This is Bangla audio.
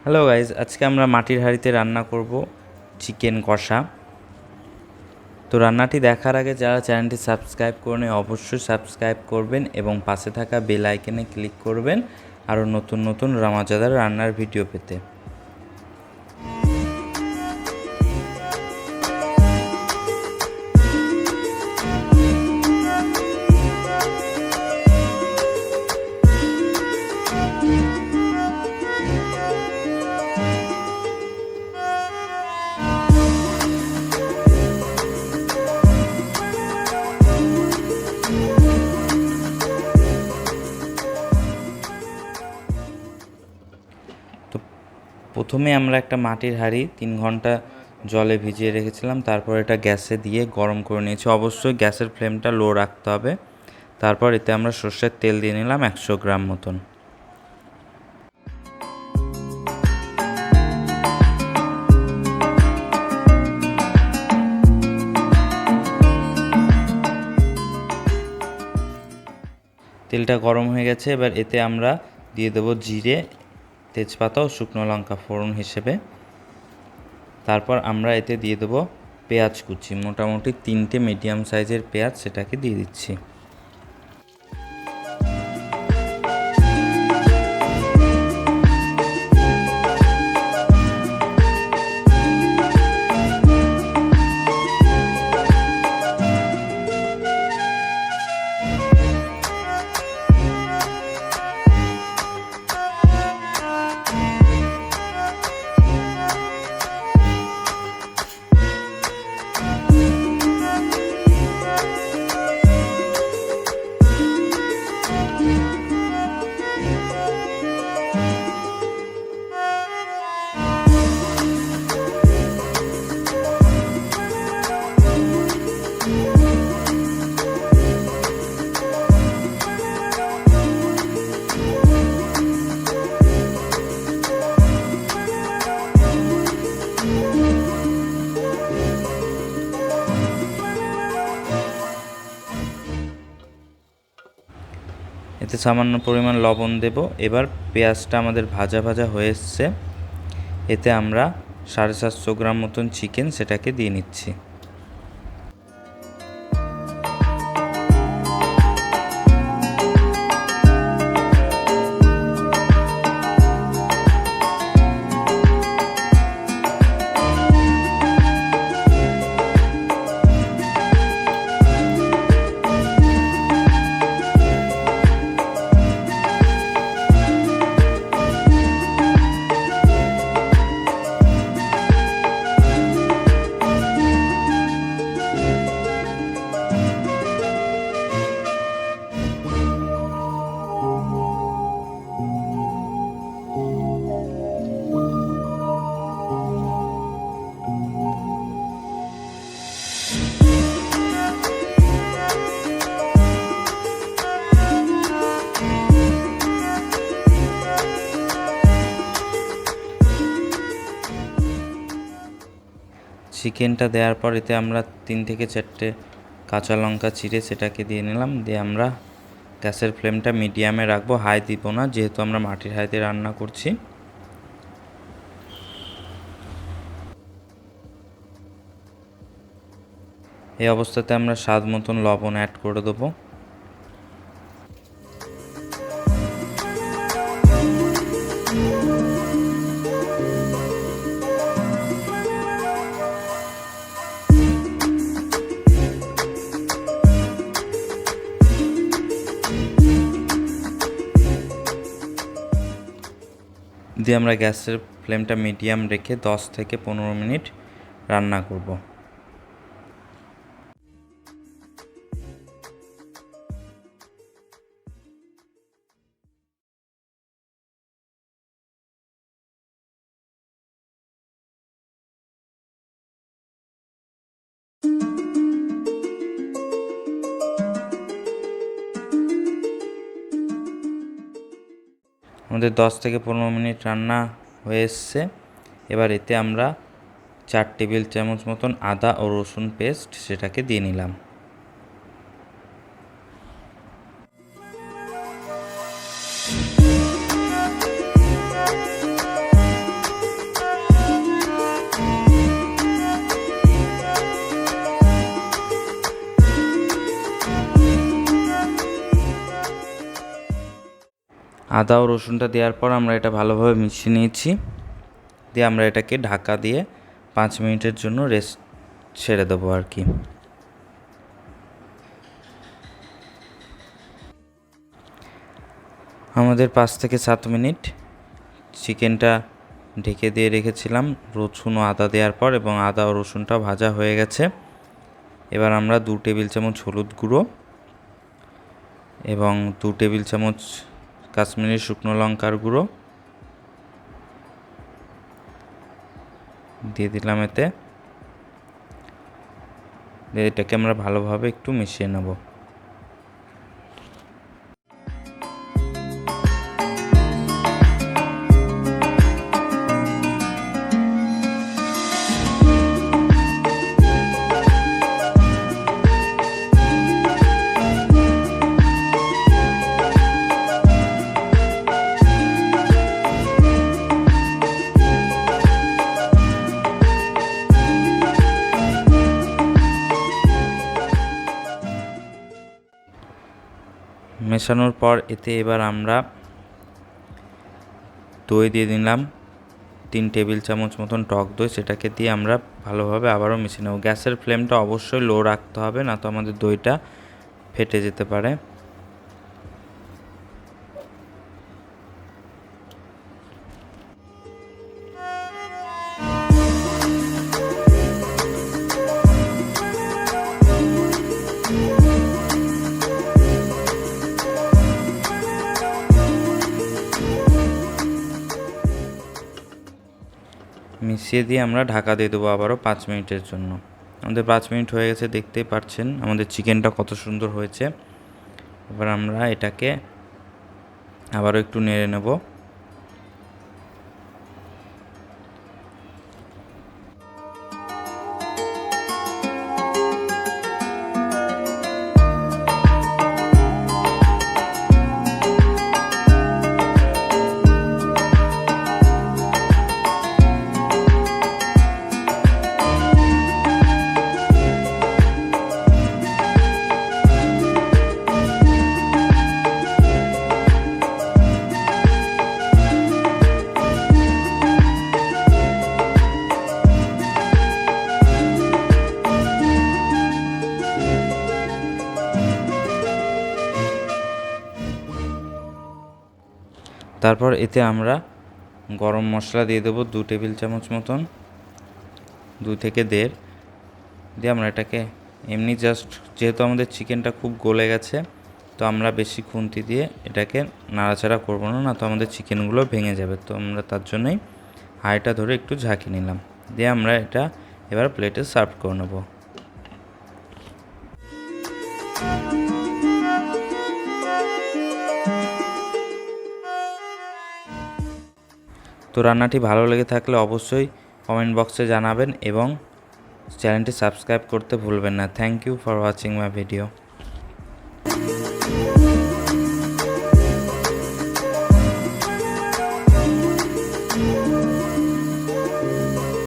হ্যালো গাইজ, আজকে আমরা মাটির হাঁড়িতে রান্না করব চিকেন কষা। তো রান্নাটি দেখার আগে যারা চ্যানেলটি সাবস্ক্রাইব করেন অবশ্যই সাবস্ক্রাইব করবেন এবং পাশে থাকা বেল আইকনে ক্লিক করবেন আরও নতুন নতুন মজাদার রান্নার ভিডিও পেতে। তো প্রথমে আমরা একটা মাটির হাঁড়ি 3 ঘন্টা জলে ভিজিয়ে রেখেছিলাম, তারপর এটা গ্যাসে দিয়ে গরম করে নিয়েছি। অবশ্যই গ্যাসের ফ্লেমটা লো রাখতে হবে। তারপর এতে আমরা সর্ষের তেল দিয়ে নিলাম 100 গ্রাম মতন। তেলটা গরম হয়ে গেছে, এবার এতে আমরা দিয়ে দেবো জিরে, তেজপাতা ও শুকনো লঙ্কা ফোড়ন হিসেবে। তারপর আমরা এতে দিয়ে দেবো পেঁয়াজ কুচি, মোটামুটি 3টে মিডিয়াম সাইজের পেঁয়াজ, সেটাকে দিয়ে দিচ্ছি। এতে সামান্য পরিমাণ লবণ দেব। এবার পেঁয়াজটা আমাদের ভাজা ভাজা হয়ে এসছে, এতে আমরা 750 গ্রাম মতন চিকেন সেটাকে দিয়ে নিচ্ছি। চিকেনটা দেওয়ার পর এতে আমরা 3 থেকে 4টে কাঁচা লঙ্কা চিড়ে সেটাকে দিয়ে নিলাম। দিয়ে আমরা গ্যাসের ফ্লেমটা মিডিয়ামে রাখবো, হাই দিব না, যেহেতু আমরা মাটির হাঁড়িতে রান্না করছি। এই অবস্থাতে আমরা স্বাদ মতন লবণ অ্যাড করে দেবো। দিয়ে আমরা গ্যাসের ফ্লেমটা মিডিয়াম রেখে 10 থেকে 15 মিনিট রান্না করব। আমাদের 10 থেকে 15 মিনিট রান্না হয়ে এসছে। এবার এতে আমরা 4 টেবিল চামচ মতন আদা ও রসুন পেস্ট সেটাকে দিয়ে নিলাম। আদা ও রসুনটা দেওয়ার পর আমরা এটা ভালোভাবে মিশিয়ে নিয়েছি। দিয়ে আমরা এটাকে ঢাকা দিয়ে 5 মিনিটের জন্য রেস্ট ছেড়ে দেবো আর কি। আমাদের 5 থেকে 7 মিনিট চিকেনটা ঢেকে দিয়ে রেখেছিলাম রসুন ও আদা দেওয়ার পর, এবং আদা ও রসুনটা ভাজা হয়ে গেছে। এবার আমরা 2 টেবিল চামচ হলুদ গুঁড়ো এবং 2 টেবিল চামচ কাশ্মীরি শুকনো লঙ্কার গুঁড়ো দিয়ে দিলাম এতে। এটাকে আমরা ভালোভাবে একটু মিশিয়ে নেব। মেশানোর পর এতে এবার আমরা দই দিয়ে দিলাম 3 টেবিল চামচ মতন টক দই। সেটাকে দিয়ে আমরা ভালোভাবে আবারও মিশিয়ে নেব। গ্যাসের ফ্লেমটা অবশ্যই লো রাখতে হবে, না তো আমাদের দইটা ফেটে যেতে পারে। মিশিয়ে দিয়ে আমরা ঢাকা দিয়ে দেবো আবারও 5 মিনিটের জন্য। আমাদের 5 মিনিট হয়ে গেছে, দেখতেই পাচ্ছেন আমাদের চিকেনটা কত সুন্দর হয়েছে। এবার আমরা এটাকে আবারও একটু নেড়ে নেব। তারপর এতে আমরা গরম মশলা দিয়ে দেবো 2 টেবিল চামচ মতন, 2 থেকে 1.5। দিয়ে আমরা এটাকে এমনি জাস্ট, যেহেতু আমাদের চিকেনটা খুব গলে গেছে, তো আমরা বেশি খুন্তি দিয়ে এটাকে নাড়াচাড়া করবো না, না তো আমাদের চিকেনগুলো ভেঙে যাবে। তো আমরা তার জন্যই হাঁড়িটা ধরে একটু ঝাঁকি নিলাম। দিয়ে আমরা এটা এবার প্লেটে সার্ভ করে নেব। তো রান্নাটি ভালো লেগে থাকলে অবশ্যই কমেন্ট বক্সে জানাবেন এবং চ্যানেলটি সাবস্ক্রাইব করতে ভুলবেন না। Thank you for watching my video.